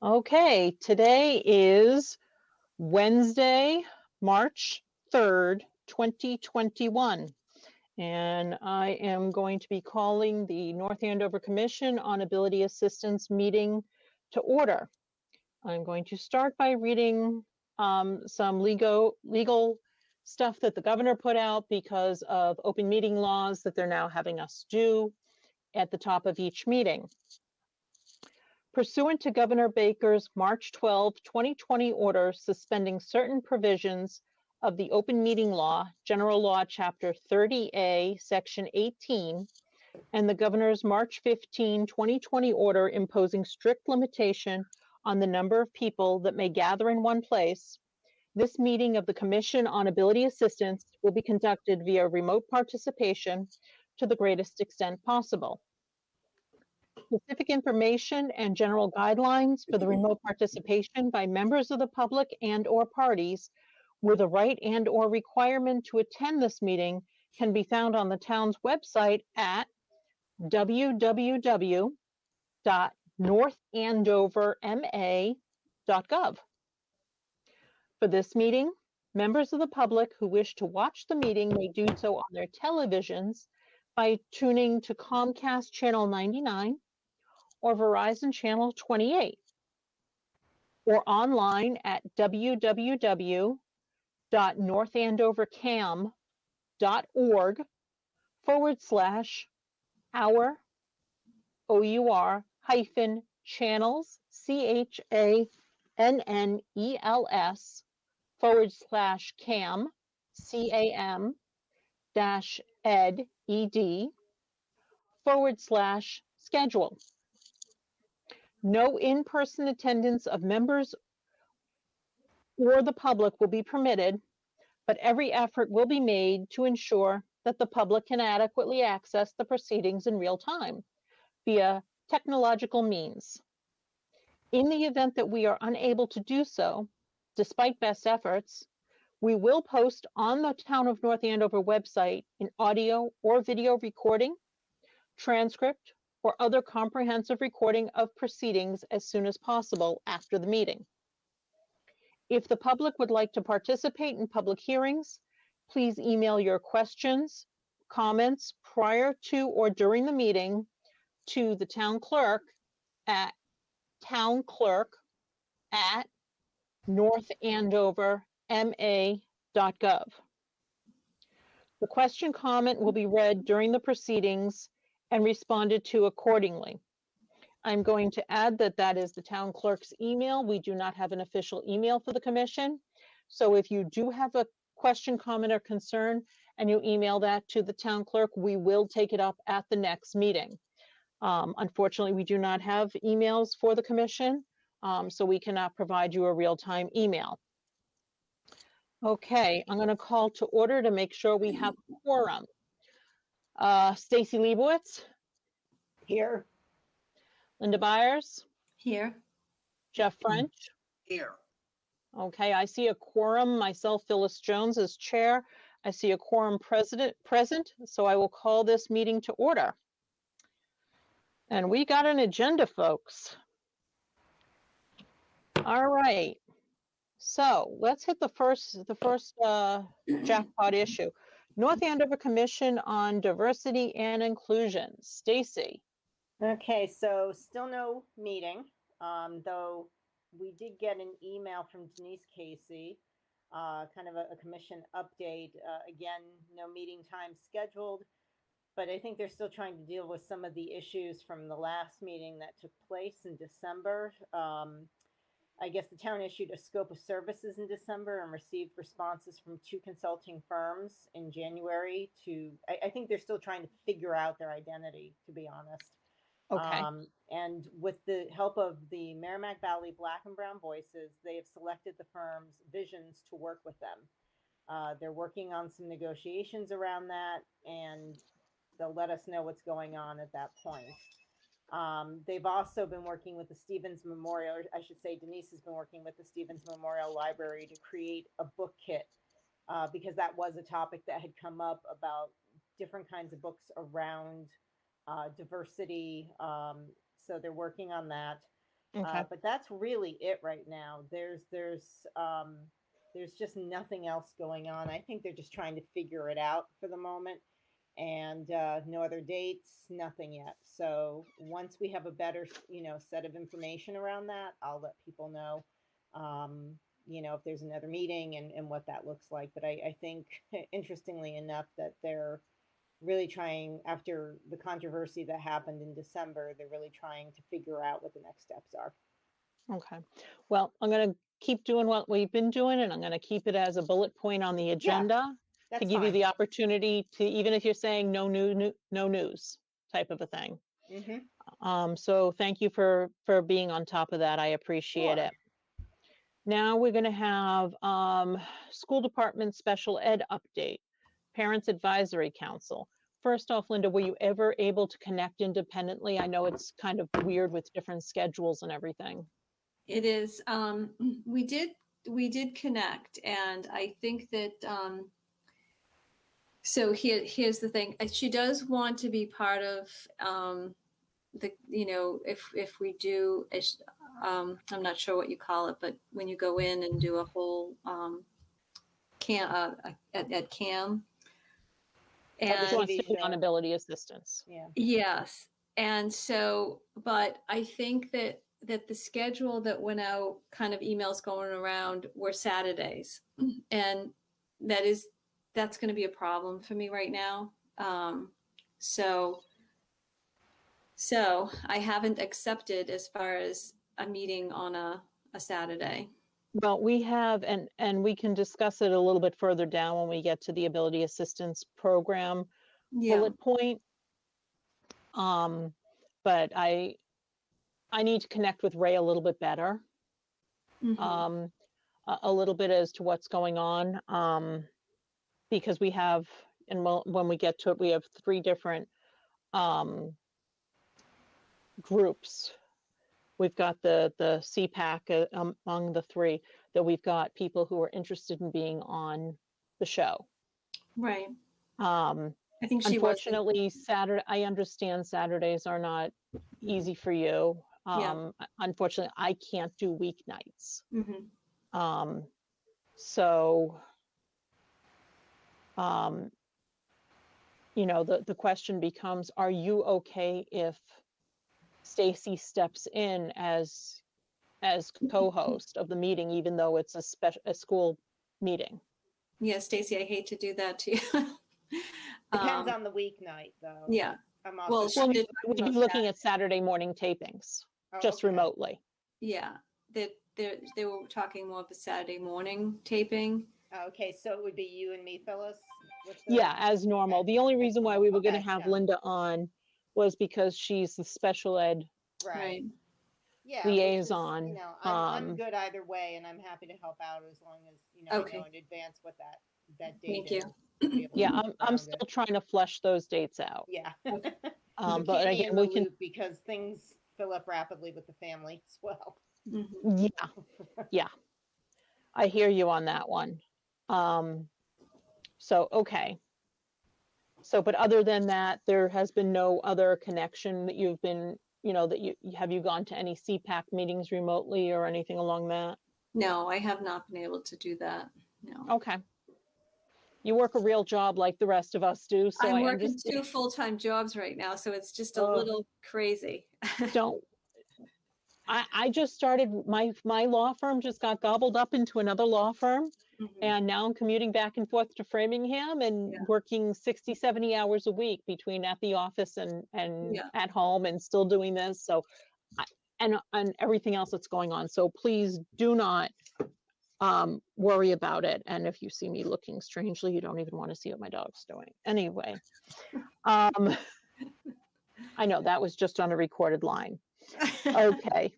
Okay, today is Wednesday, March 3rd, 2021. And I am going to be calling the North Andover Commission on Ability Assistance meeting to order. I'm going to start by reading some legal stuff that the governor put out because of open meeting laws that they're now having us do at the top of each meeting. Pursuant to Governor Baker's March 12, 2020 order suspending certain provisions of the Open Meeting Law, General Law, Chapter 30A, Section 18, and the Governor's March 15, 2020 order imposing strict limitation on the number of people that may gather in one place, this meeting of the Commission on Ability Assistance will be conducted via remote participation to the greatest extent possible. Specific information and general guidelines for the remote participation by members of the public and/or parties with a right and/or requirement to attend this meeting can be found on the town's website at www.northandoverma.gov. For this meeting, members of the public who wish to watch the meeting may do so on their televisions by tuning to Comcast Channel 99 or Verizon Channel 28, or online at www.northandovercam.org/our OUR-channels CHANNELS CAM/ed/schedule. No in-person attendance of members or the public will be permitted, but every effort will be made to ensure that the public can adequately access the proceedings in real time via technological means. In the event that we are unable to do so, despite best efforts, we will post on the Town of North Andover website an audio or video recording, transcript, or other comprehensive recording of proceedings as soon as possible after the meeting. If the public would like to participate in public hearings, please email your questions, comments prior to or during the meeting to the town clerk at town.clerk@northandoverma.gov. The question comment will be read during the proceedings and responded to accordingly. I'm going to add that that is the town clerk's email. We do not have an official email for the commission. So if you do have a question, comment, or concern, and you email that to the town clerk, we will take it up at the next meeting. Unfortunately, we do not have emails for the commission, so we cannot provide you a real-time email. Okay, I'm going to call to order to make sure we have quorum. Stacy Leibowitz. Here. Linda Byers. Here. Jeff French. Here. Okay, I see a quorum. Myself, Phyllis Jones, as chair. I see a quorum present, so I will call this meeting to order. And we got an agenda, folks. All right. So let's hit the first jackpot issue. North Andover Commission on Diversity and Inclusion. Stacy. Okay, so still no meeting, though we did get an email from Denise Casey, kind of a commission update. Again, no meeting time scheduled, but I think they're still trying to deal with some of the issues from the last meeting that took place in December. I guess the town issued a scope of services in December and received responses from 2 consulting firms in January I think they're still trying to figure out their identity, to be honest. Okay. And with the help of the Merrimack Valley Black and Brown Voices, they have selected the firm's visions to work with them. They're working on some negotiations around that, and they'll let us know what's going on at that point. They've also been working with the Stevens Memorial, or I should say Denise has been working with the Stevens Memorial Library to create a book kit, because that was a topic that had come up about different kinds of books around diversity. So they're working on that. Okay. But that's really it right now. There's just nothing else going on. I think they're just trying to figure it out for the moment, and no other dates, nothing yet. So once we have a better, set of information around that, I'll let people know. If there's another meeting and what that looks like. But I think, interestingly enough, that they're really trying, after the controversy that happened in December, they're really trying to figure out what the next steps are. Okay. Well, I'm going to keep doing what we've been doing, and I'm going to keep it as a bullet point on the agenda to That's give you fine. the opportunity to, even if you're saying no no news type of a thing. So thank you for being on top of that. I appreciate Sure. it. Now we're going to have school department special ed update, Parents Advisory Council. First off, Linda, were you ever able to connect independently? I know it's kind of weird with different schedules and everything. It is. We did connect, and I think that. So here's the thing. She does want to be part of if we do. I'm not sure what you call it, but when you go in and do a whole at CAM. And She wants to be on ability assistance. Yeah. Yes. And so, but I think that the schedule that went out, kind of emails going around, were Saturdays. And that's going to be a problem for me right now. So I haven't accepted as far as a meeting on a Saturday. Well, we have, and we can discuss it a little bit further down when we get to the ability assistance program bullet point. But I need to connect with Ray a little bit better, a little bit as to what's going on, because we have, and when we get to it, we have 3 different groups. We've got the Cpac among the 3, that we've got people who are interested in being on the show. Right. I think she unfortunately Saturday. I understand Saturdays are not easy for you. Unfortunately, I can't do weeknights. So, the question becomes: are you okay if Stacy steps in as co-host of the meeting, even though it's a school meeting? Yeah, Stacy, I hate to do that to you. Depends on the weeknight, though. Yeah. I'm also we'd be looking at Saturday morning tapings, just remotely. Yeah, they were talking more of a Saturday morning taping. Okay, so it would be you and me, Phyllis? Yeah, as normal. The only reason why we were going to have Linda on was because she's the special ed liaison. Is, I'm good either way, and I'm happy to help out as long as I know in advance what that date is. Yeah, I'm still trying to flesh those dates out. Yeah. But again, we can, because things fill up rapidly with the family as well. Yeah, I hear you on that one. So okay. So, but other than that, there has been no other connection that you've been, have you gone to any Cpac meetings remotely or anything along that? No, I have not been able to do that. No. Okay. You work a real job like the rest of us do. So I'm working 2 full-time jobs right now, so it's just a little crazy. I just started, my law firm just got gobbled up into another law firm. And now I'm commuting back and forth to Framingham and working 60, 70 hours a week between at the office and at home, and still doing this. So, and everything else that's going on. So please do not worry about it. And if you see me looking strangely, you don't even want to see what my dog's doing. Anyway, I know that was just on a recorded line. Okay.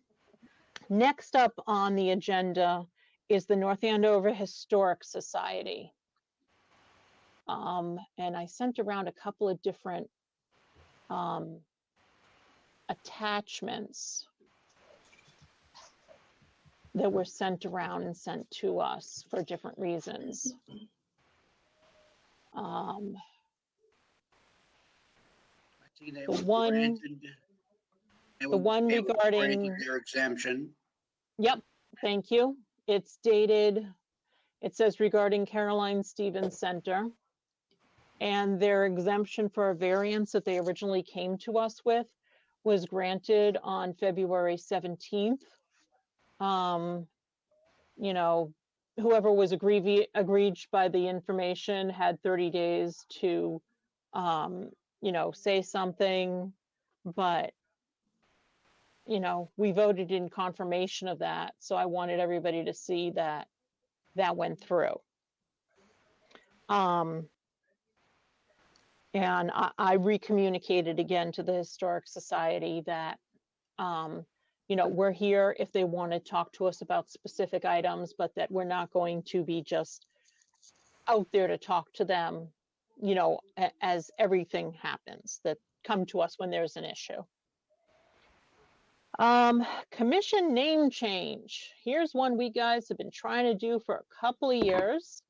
Next up on the agenda is the North Andover Historic Society. And I sent around a couple of different attachments that were sent around and sent to us for different reasons. The one, The one It was granted regarding, their exemption. yep, thank you. It's dated, it says regarding Caroline Stevens Center. And their exemption for a variance that they originally came to us with was granted on February 17th. You know, whoever was aggrieved by the information had 30 days to, you know, say something, but, you know, we voted in confirmation of that. So I wanted everybody to see that that went through. And I recommunicated again to the Historic Society that, you know, we're here if they want to talk to us about specific items, but that we're not going to be just out there to talk to them, you know, as everything happens, that come to us when there's an issue. Commission name change. Here's one we guys have been trying to do for a couple of years.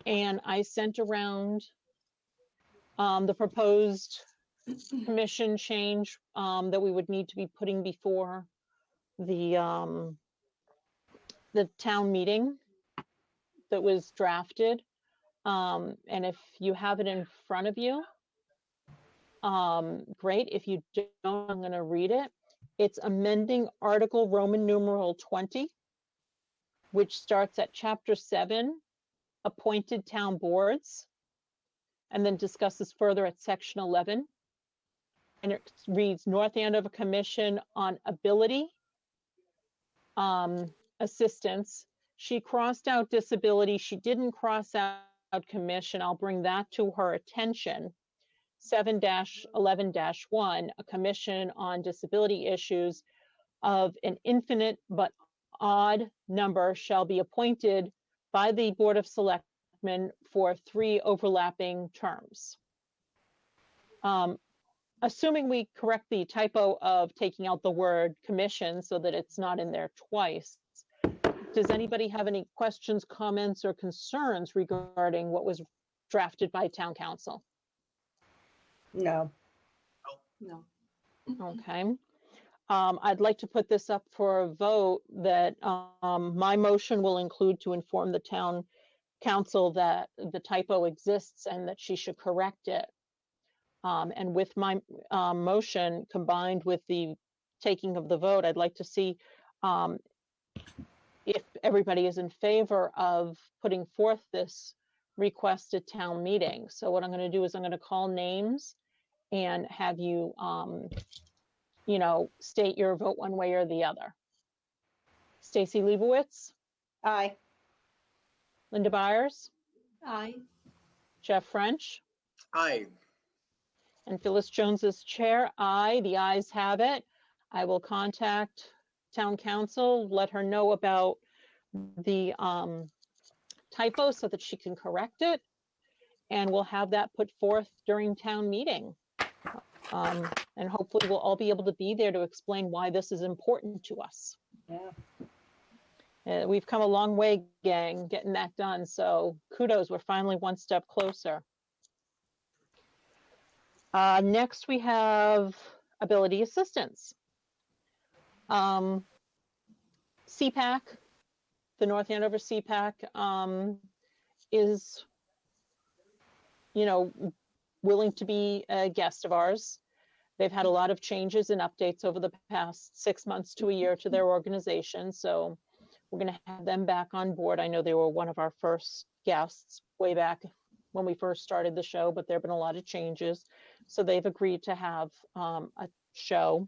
And I sent around the proposed commission change that we would need to be putting before the town meeting that was drafted. And if you have it in front of you, great. If you don't, I'm going to read it. It's amending Article Roman numeral 20, which starts at Chapter 7, appointed town boards, and then discusses further at Section 11. And it reads North Andover Commission on Ability Assistance. She crossed out disability. She didn't cross out commission. I'll bring that to her attention. 7-11-1, a commission on disability issues of an infinite but odd number shall be appointed by the Board of Selectmen for 3 overlapping terms. Assuming we correct the typo of taking out the word commission so that it's not in there twice, does anybody have any questions, comments, or concerns regarding what was drafted by town council? No. No. Okay. I'd like to put this up for a vote that my motion will include to inform the town council that the typo exists and that she should correct it. And with my motion combined with the taking of the vote, I'd like to see if everybody is in favor of putting forth this request at town meeting. So what I'm going to do is I'm going to call names and have you, you know, state your vote one way or the other. Stacy Leibowitz, Aye. Linda Byers, Aye. Jeff French, Aye. and Phyllis Jones is chair. Aye, the ayes have it. I will contact town council, let her know about the typo so that she can correct it. And we'll have that put forth during town meeting. And hopefully we'll all be able to be there to explain why this is important to us. Yeah. We've come a long way, gang, getting that done. So kudos, we're finally one step closer. Next, we have ability assistance. Cpac, the North Andover Cpac is, you know, willing to be a guest of ours. They've had a lot of changes and updates over the past 6 months to a year to their organization. So we're going to have them back on board. I know they were one of our first guests way back when we first started the show, but there have been a lot of changes. So they've agreed to have a show.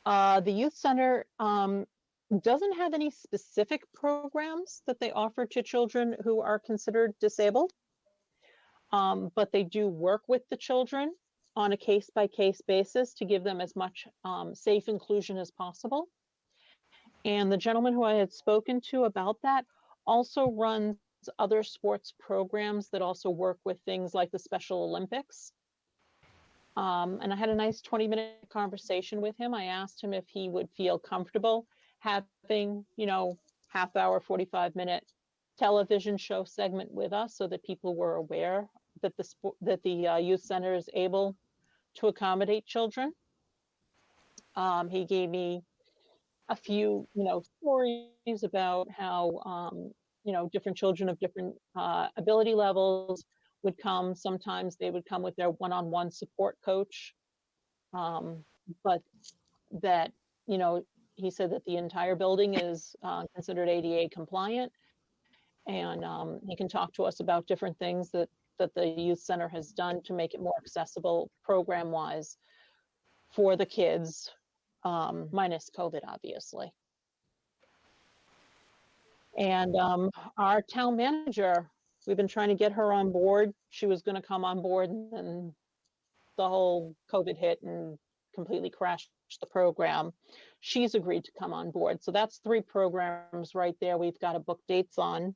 The youth center doesn't have any specific programs that they offer to children who are considered disabled, but they do work with the children on a case-by-case basis to give them as much safe inclusion as possible. And the gentleman who I had spoken to about that also runs other sports programs that also work with things like the Special Olympics. And I had a nice 20-minute conversation with him. I asked him if he would feel comfortable having, you know, half-hour, 45-minute television show segment with us so that people were aware that the youth center is able to accommodate children. He gave me a few, stories about how, different children of different ability levels would come. Sometimes they would come with their one-on-one support coach. But that, he said that the entire building is considered ADA compliant. And he can talk to us about different things that the youth center has done to make it more accessible program-wise for the kids, minus COVID, obviously. And our town manager, we've been trying to get her on board. She was going to come on board, and the whole COVID hit and completely crashed the program. She's agreed to come on board. So that's 3 programs right there we've got to book dates on.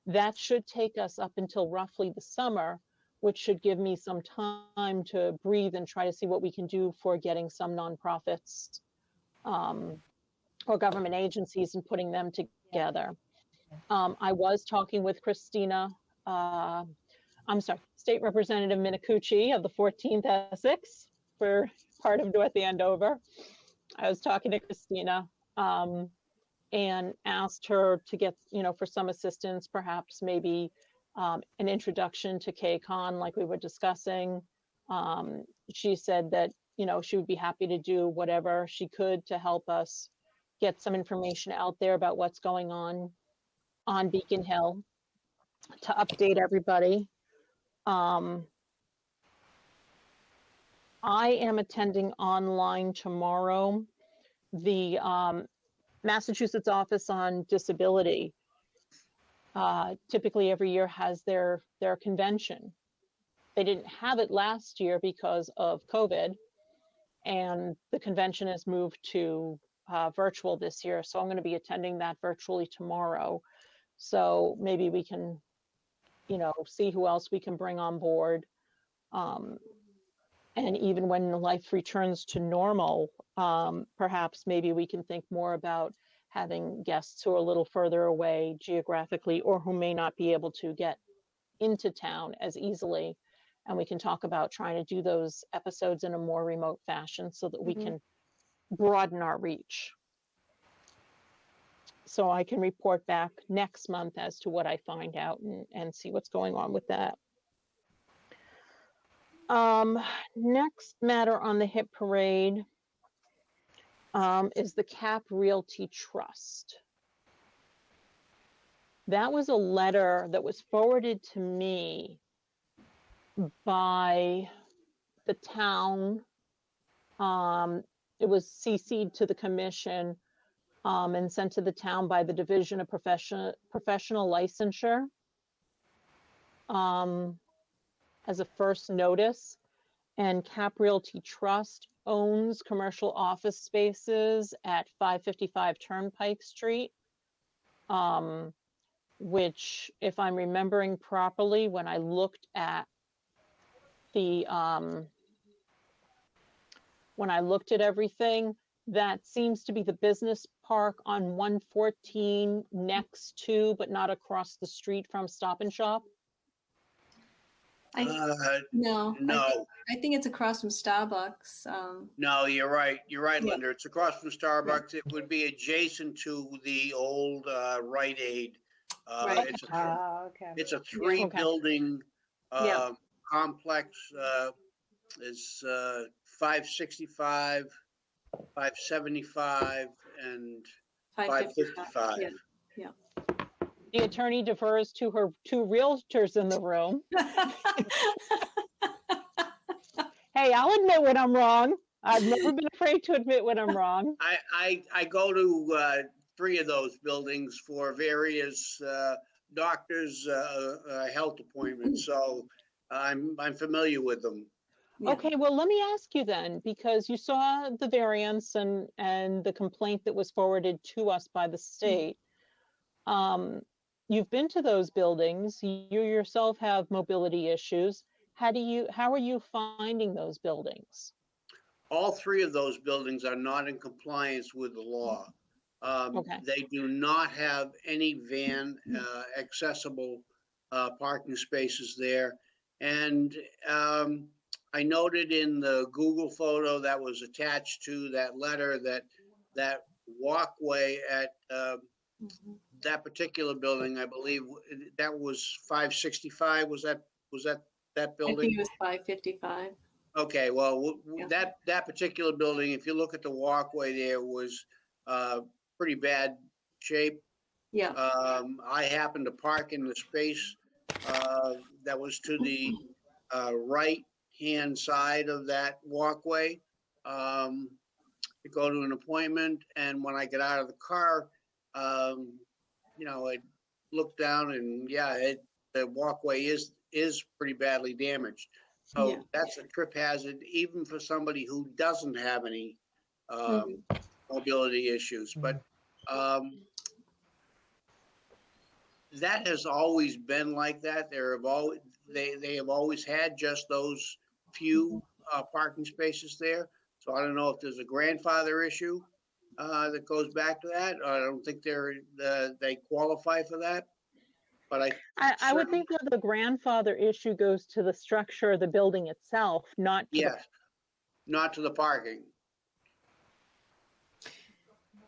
That should take us up until roughly the summer, which should give me some time to breathe and try to see what we can do for getting some nonprofits or government agencies and putting them together. I was talking with Christina, State Representative Minicucci of the 14th Essex for part of North Andover. I was talking to Christina and asked her to get, for some assistance, perhaps maybe an introduction to KCON like we were discussing. She said that, she would be happy to do whatever she could to help us get some information out there about what's going on Beacon Hill to update everybody. I am attending online tomorrow the Massachusetts Office on Disability. Typically every year has their convention. They didn't have it last year because of COVID, and the convention has moved to virtual this year. So I'm going to be attending that virtually tomorrow. So maybe we can, see who else we can bring on board. And even when life returns to normal, perhaps maybe we can think more about having guests who are a little further away geographically or who may not be able to get into town as easily. And we can talk about trying to do those episodes in a more remote fashion so that we can broaden our reach. So I can report back next month as to what I find out and see what's going on with that. Next matter on the hit parade is the CAP Realty Trust. That was a letter that was forwarded to me by the town. It was CC'd to the commission and sent to the town by the Division of Professional Licensure as a first notice. And CAP Realty Trust owns commercial office spaces at 555 Turnpike Street, which, if I'm remembering properly, when I looked at everything, that seems to be the business park on 114 next to, but not across the street from Stop and Shop. No. I think it's across from Starbucks. No, you're right. You're right, Yeah. Linda. It's across from Starbucks. It would be adjacent to the old Rite Aid. Right. It's a 3-building Yeah. complex. It's 565, 575, and 555. Yeah. The attorney defers to her 2 realtors in the room. Hey, I'll admit when I'm wrong. I've never been afraid to admit when I'm wrong. I go to 3 of those buildings for various doctors' health appointments, so I'm familiar with them. Yeah. Okay, well, let me ask you then, because you saw the variance and the complaint that was forwarded to us by the state. You've been to those buildings. You yourself have mobility issues. How are you finding those buildings? All 3 of those buildings are not in compliance with the law. Okay. They do not have any van accessible parking spaces there. And I noted in the Google photo that was attached to that letter that walkway at Mhm. that particular building, I believe, that was 565, was that I think building? it was 555. Okay, well, Yeah. that particular building, if you look at the walkway there, was pretty bad shape. Yeah. I happened to park in the space that was to the right-hand side of that walkway to go to an appointment. And when I get out of the car, I looked down and the walkway is pretty badly damaged. So Yeah. that's a trip hazard, even for somebody who doesn't have any Mhm. mobility issues. But that has always been like that. They have always had just those few parking spaces there. So I don't know if there's a grandfather issue that goes back to that. I don't think they qualify for that. But I would certainly, think that the grandfather issue goes to the structure of the building itself, not to the, yes, not to the parking.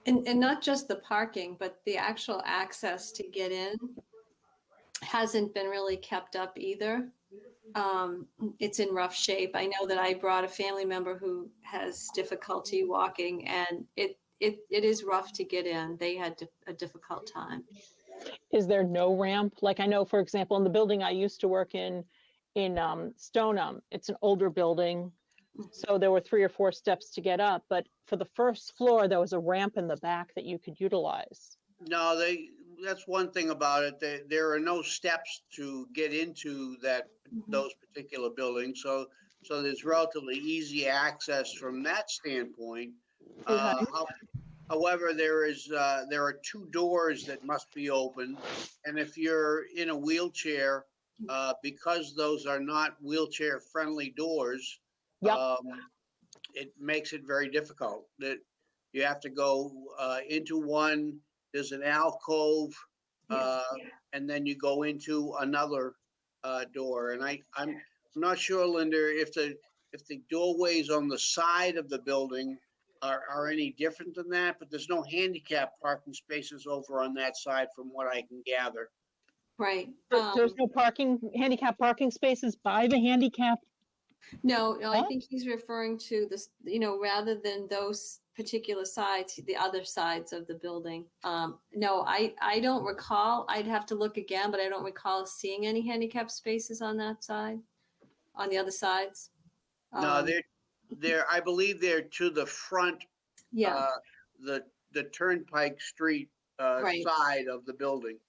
And not just the parking, but the actual access to get in hasn't been really kept up either. It's in rough shape. I know that I brought a family member who has difficulty walking, and it is rough to get in. They had a difficult time. is there no ramp? Like I know, for example, in the building I used to work in Stoneham, it's an older building. So there were 3 or 4 steps to get up, but for the first floor, there was a ramp in the back that you could utilize. No, that's one thing about it. There are no steps to get into those particular buildings. So there's relatively easy access from that standpoint. Okay. However, there are 2 doors that must be opened. And if you're in a wheelchair, because those are not wheelchair friendly doors, Yep. it makes it very difficult. That you have to go into one. There's an alcove, Yeah. and then you go into another door. And I'm not sure, Linda, if the doorways on the side of the building are any different than that. But there's no handicap parking spaces over on that side, from what I can gather. Right. There's no handicap parking spaces by the handicap. No, I What? think he's referring to this, rather than those particular sides, the other sides of the building. No, I don't recall. I'd have to look again, but I don't recall seeing any handicap spaces on that side, on the other sides. No, I believe they're to the front, Yeah, the Turnpike Street right, side of the building.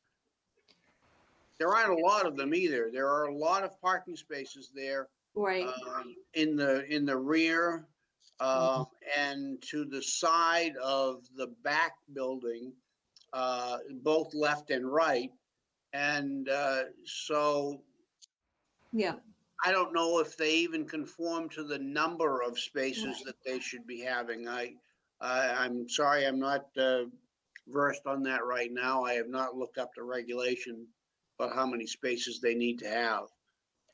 There aren't a lot of them either. There are a lot of parking spaces there right. in the rear and to the side of the back building, both left and right. And so Yeah, I don't know if they even conform to the number of spaces that they should be having. I'm sorry, I'm not versed on that right now. I have not looked up the regulation about how many spaces they need to have.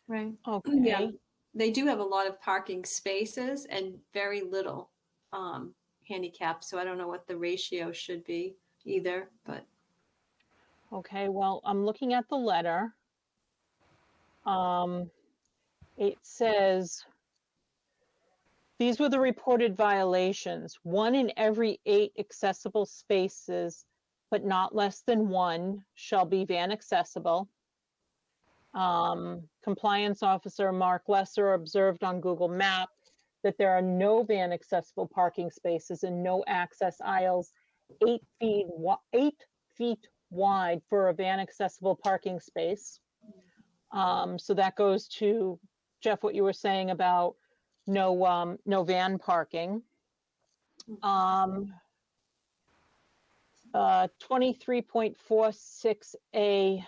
right. Okay. Yeah, they do have a lot of parking spaces and very little handicap. So I don't know what the ratio should be either, but Okay, well, I'm looking at the letter. It says, these were the reported violations. 1 in every 8 accessible spaces, but not less than 1, shall be van accessible. Compliance officer Mark Lesser observed on Google Maps that there are no van accessible parking spaces and no access aisles 8 feet wide for a van accessible parking space. So that goes to, Jeff, what you were saying about no van parking. 23.46A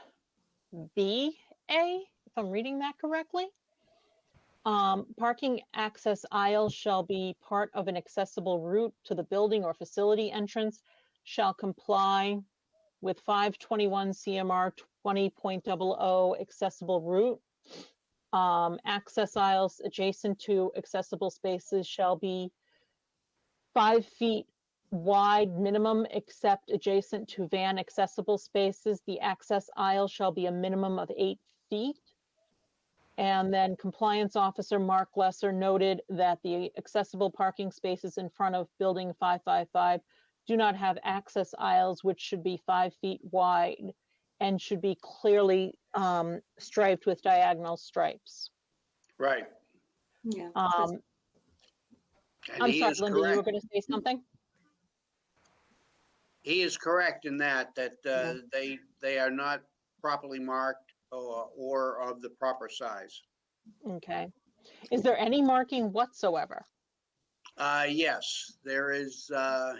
B, if I'm reading that correctly. Parking access aisles shall be part of an accessible route to the building or facility entrance, shall comply with 521 CMR 20.00 accessible route. access aisles adjacent to accessible spaces shall be 5 feet wide minimum, except adjacent to van accessible spaces. The access aisle shall be a minimum of 8 feet. And then compliance officer Mark Lesser noted that the accessible parking spaces in front of building 555 do not have access aisles, which should be 5 feet wide and should be clearly striped with diagonal stripes. Right. Yeah. And I'm he sorry, is Linda, you were correct. going to say something? He is correct in that they are not properly marked or of the proper size. Okay. Is there any marking whatsoever? Yes, there is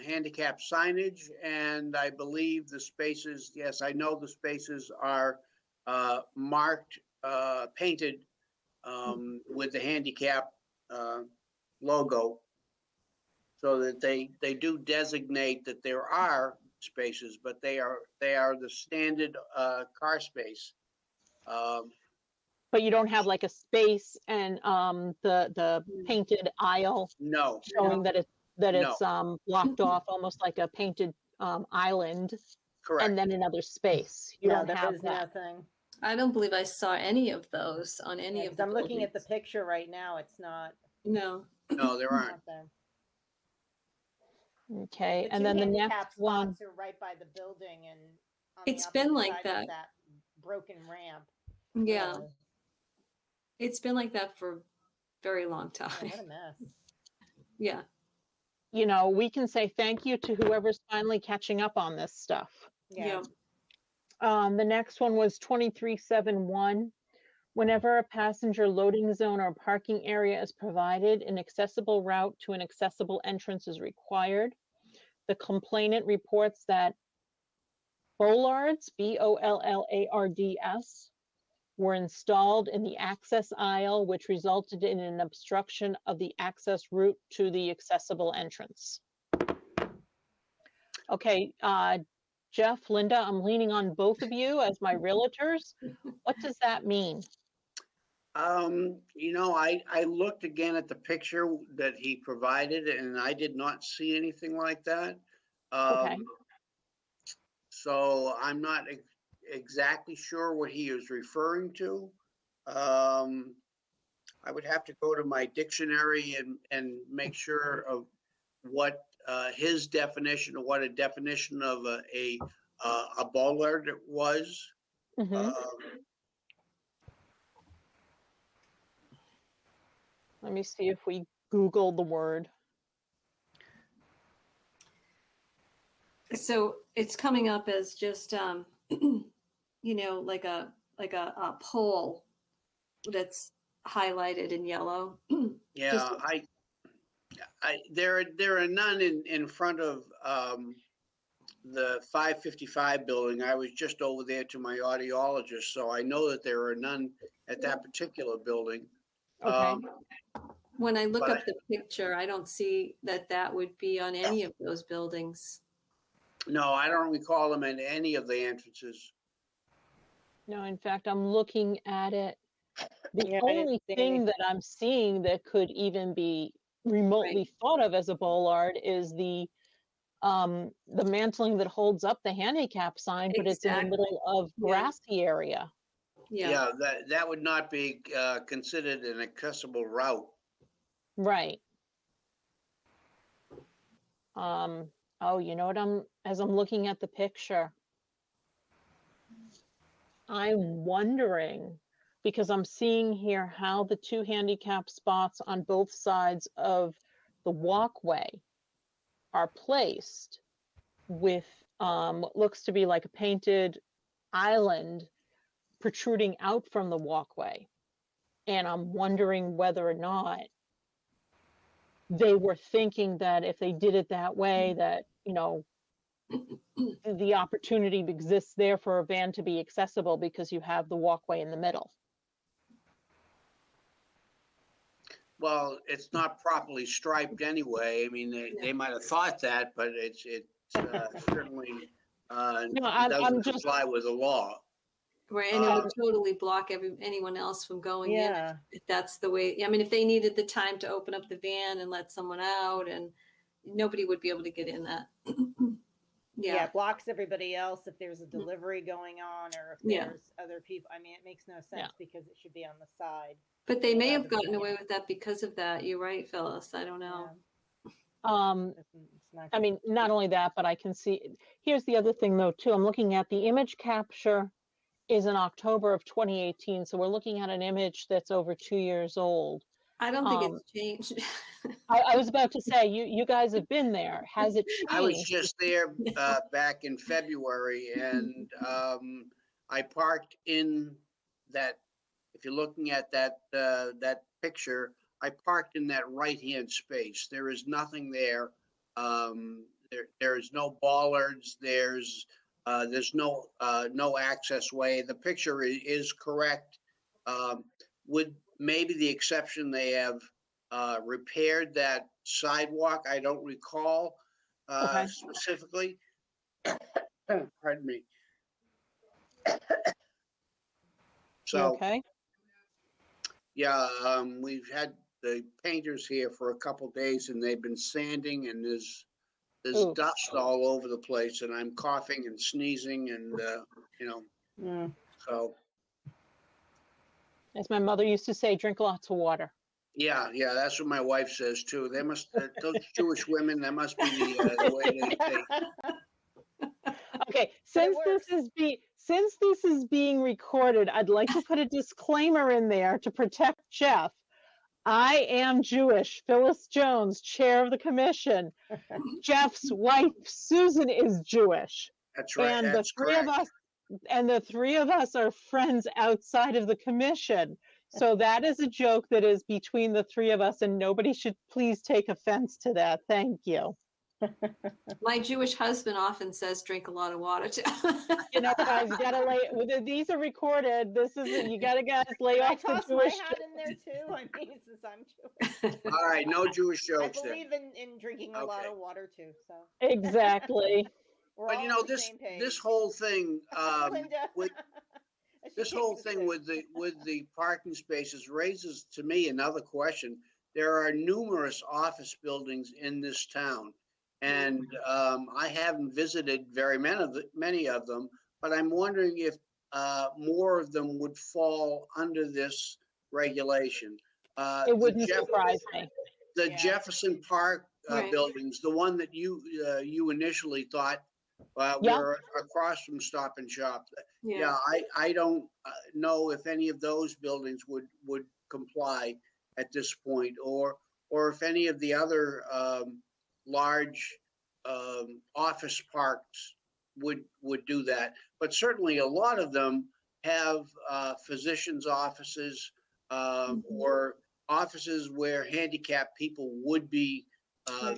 handicap signage, and I believe the spaces, yes, I know the spaces are marked, painted with the handicap logo, so that they do designate that there are spaces, but they are the standard car space. But you don't have like a space and the painted aisle No, showing that No. it's blocked off, almost like a painted island, correct. and then another space. You No, don't there have is that. nothing. I don't believe I saw any of those on any Yeah, of 'cause the I'm looking at the buildings. picture right now. It's not. No. No, there aren't. Not there. Okay, The and two then the handicap next one, spots are right by the building and on the It's been opposite like side that. of that broken ramp. Yeah. Uh, It's been like that for a very long yeah, time. what a mess. Yeah. you know, we can say thank you to whoever's finally catching up on this stuff. Yeah. The next one was 2371. Whenever a passenger loading zone or parking area is provided, an accessible route to an accessible entrance is required. The complainant reports that bollards, BOLLARDS, were installed in the access aisle, which resulted in an obstruction of the access route to the accessible entrance. Okay, Jeff, Linda, I'm leaning on both of you as my realtors. What does that mean? You know, I looked again at the picture that he provided, and I did not see anything like that. Okay. So I'm not exactly sure what he is referring to. I would have to go to my dictionary and make sure of what his definition, or what a definition of a bollard was. Mhm. Let me see if we Google the word. So it's coming up as just, you know, like a pole that's highlighted in yellow. Yeah, Just- there are none in front of the 555 building. I was just over there to my audiologist, so I know that there are none at that particular building. Okay. When I look But- up the picture, I don't see that that would be on any of those buildings. No, I don't recall them at any of the entrances. No, in fact, I'm looking at it. The Yeah, I didn't only see thing any. that I'm seeing that could even be remotely thought of as a bollard is the mantling that holds up the handicap sign, but it's in the Exactly. middle of Yeah. grassy area. Yeah. Yeah, that would not be considered an accessible route. Right. Oh, you know what, as I'm looking at the picture, I'm wondering, because I'm seeing here how the two handicap spots on both sides of the walkway are placed with what looks to be like a painted island protruding out from the walkway. And I'm wondering whether or not they were thinking that if they did it that way, that, you know, the opportunity exists there for a van to be accessible because you have the walkway in the middle. Well, it's not properly striped anyway. I mean, they might have thought that, but it certainly No, I'm doesn't just, comply with the law. Right, and it would totally block anyone else from going in Yeah. if that's the way. I mean, if they needed the time to open up the van and let someone out, and nobody would be able to get in that. Yeah, it blocks everybody else if there's a Mm-hmm. delivery going on or if Yeah. there's other people. I mean, it makes no sense Yeah. because it should be on the side. But they may Allow have them to gotten get away in. with that because of that. You're right, Phyllis. I don't know. It's not I good. mean, not only that, but I can see, here's the other thing though, too. I'm looking at the image capture is in October of 2018. So we're looking at an image that's over 2 years old. I don't think it's changed. I was about to say, you guys have been there. Has it I was changed? just there back in February, and I parked in that. If you're looking at that that picture, I parked in that right-hand space. There is nothing there. There is no bollards. There's no access way. The picture is correct, with maybe the exception they have repaired that sidewalk. I don't recall Okay. specifically. Pardon me. You So okay? yeah, we've had the painters here for a couple days, and they've been sanding, and there's Ooh. dust all over the place, and I'm coughing and sneezing, and so As my mother used to say, drink lots of water. yeah, that's what my wife says too. They must those Jewish women. That must be the way they. Okay, since this is being recorded, I'd like to put a disclaimer in there to protect Jeff. I am Jewish. Phyllis Jones, chair of the commission. Jeff's wife, Susan, is Jewish. That's right. And That's correct. the three of us are friends outside of the commission. So that is a joke that is between the three of us, and nobody should please take offense to that. Thank you. My Jewish husband often says, drink a lot of water too. You know, guys, you gotta lay, these are recorded. This is, you gotta, guys, lay I off the toss my Jewish. hat in there too. I mean, since I'm Jewish, All right, no Jewish I jokes then. believe in drinking a lot Okay. of water too. So Exactly. we're But all you know, on the this same page. this whole thing, Linda, with as she this takes whole a thing sip. with the parking spaces raises to me another question. There are numerous office buildings in this town, and I haven't visited very many of them, but I'm wondering if more of them would fall under this regulation. It wouldn't surprise me. The Yeah. Jefferson Park Right. buildings, the one that you initially thought Yeah. were across from Stop and Shop. Yeah. I don't know if any of those buildings would comply at this point, or if any of the other large office parks would do that. But certainly a lot of them have physicians' offices or offices where handicapped people would be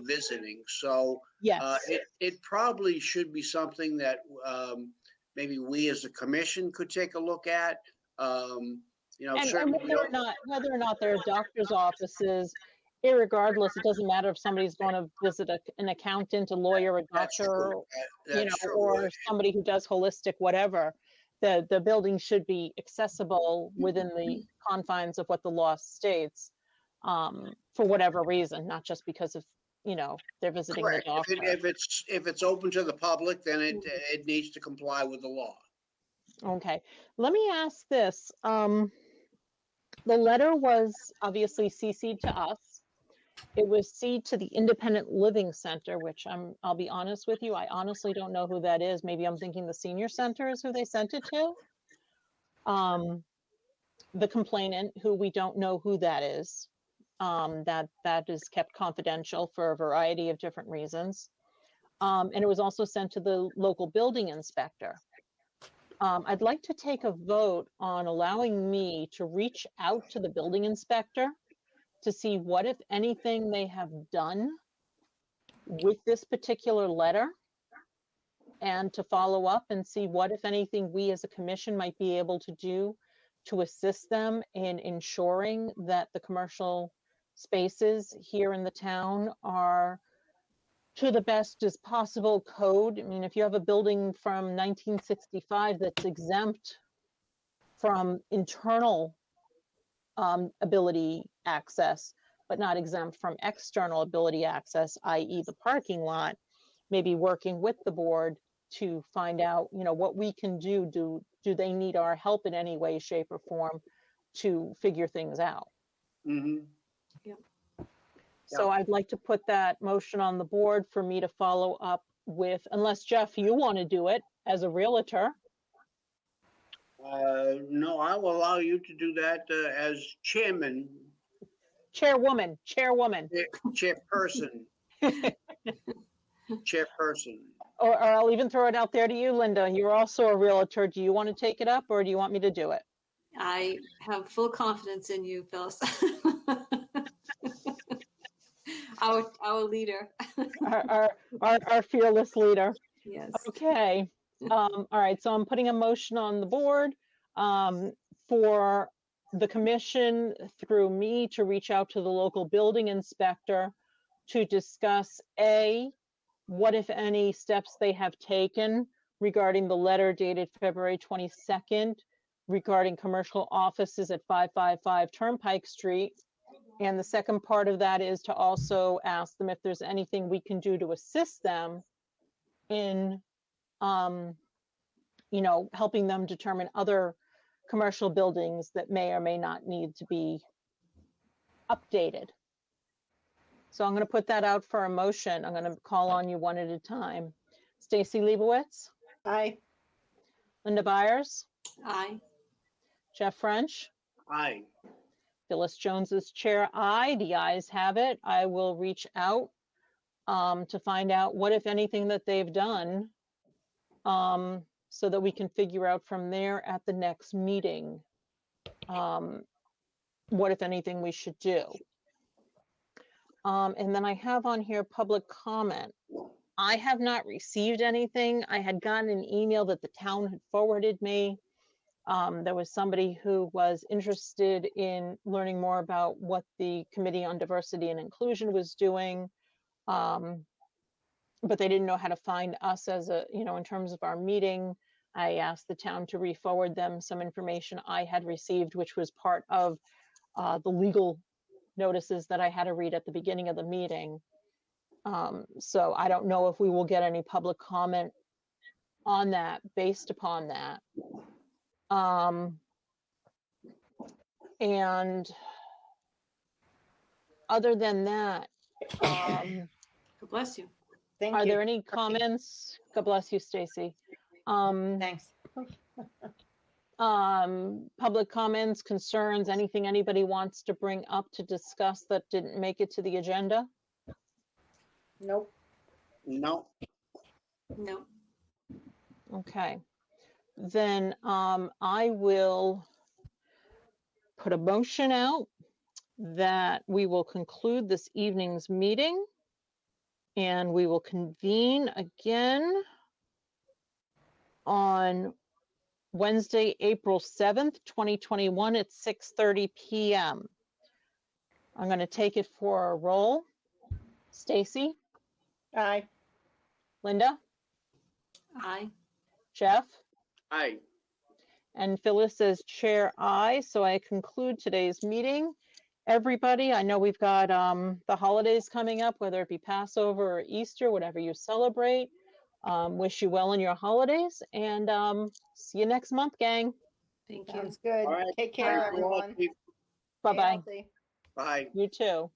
visiting. So Yes. it probably should be something that maybe we as a commission could take a look at. And certainly whether or not there are doctor's offices, irregardless, it doesn't matter if somebody's going to visit an accountant, a lawyer, a that's doctor, true. you That's know, true. or somebody who does holistic, whatever. The building should be accessible within the confines of what the law states, for whatever reason, not just because of, you know, they're visiting the Correct. doctor. If it's open to the public, then it needs to comply with the law. Okay, let me ask this. The letter was obviously CC'd to us. It was CC'd to the Independent Living Center, which I'll be honest with you, I honestly don't know who that is. Maybe I'm thinking the senior center is who they sent it to. The complainant, who we don't know who that is, that is kept confidential for a variety of different reasons. And it was also sent to the local building inspector. I'd like to take a vote on allowing me to reach out to the building inspector to see what, if anything, they have done with this particular letter, and to follow up and see what, if anything, we as a commission might be able to do to assist them in ensuring that the commercial spaces here in the town are to the best as possible code. I mean, if you have a building from 1965 that's exempt from internal ability access, but not exempt from external ability access, i.e. the parking lot, maybe working with the board to find out, what we can do. Do they need our help in any way, shape, or form to figure things out? Mhm. So I'd like to put that motion on the board for me to follow up with, unless Jeff, you want to do it as a realtor. No, I will allow you to do that as chairman, Chairwoman. chairperson, chairperson. Or I'll even throw it out there to you, Linda. You're also a realtor. Do you want to take it up, or do you want me to do it? I have full confidence in you, Phyllis. Our leader. Our fearless leader. Yes. Okay. All right. So I'm putting a motion on the board for the commission through me to reach out to the local building inspector to discuss what, if any, steps they have taken regarding the letter dated February 22nd regarding commercial offices at 555 Turnpike Street. And the second part of that is to also ask them if there's anything we can do to assist them in, helping them determine other commercial buildings that may or may not need to be updated. So I'm going to put that out for a motion. I'm going to call on you one at a time. Stacy Leibowitz, Aye. Linda Byers, Aye. Jeff French, Aye. Phyllis Jones is chair. Aye. The ayes have it. I will reach out to find out what, if anything, that they've done, so that we can figure out from there at the next meeting what, if anything, we should do. And then I have on here public comment. I have not received anything. I had gotten an email that the town had forwarded me. There was somebody who was interested in learning more about what the Committee on Diversity and Inclusion was doing. But they didn't know how to find us as in terms of our meeting. I asked the town to re-forward them some information I had received, which was part of the legal notices that I had to read at the beginning of the meeting. So I don't know if we will get any public comment on that based upon that. And other than that, God bless you. Thank are you. there any comments? God bless you, Stacy. Thanks. Public comments, concerns, anything anybody wants to bring up to discuss that didn't make it to the agenda? Nope. No. No. Okay. Then I will put a motion out that we will conclude this evening's meeting, and we will convene again on Wednesday, April 7th, 2021 at 6:30 p.m. I'm going to take it for a roll. Stacy, Aye. Linda, Aye. Jeff, Aye. and Phyllis says chair aye. So I conclude today's meeting. Everybody, I know we've got the holidays coming up, whether it be Passover or Easter, whatever you celebrate. Wish you well in your holidays, and see you next month, gang. Thank you. Sounds good. All right. Take care, Thank you all. everyone. Bye-bye. Stay healthy. Bye. You too.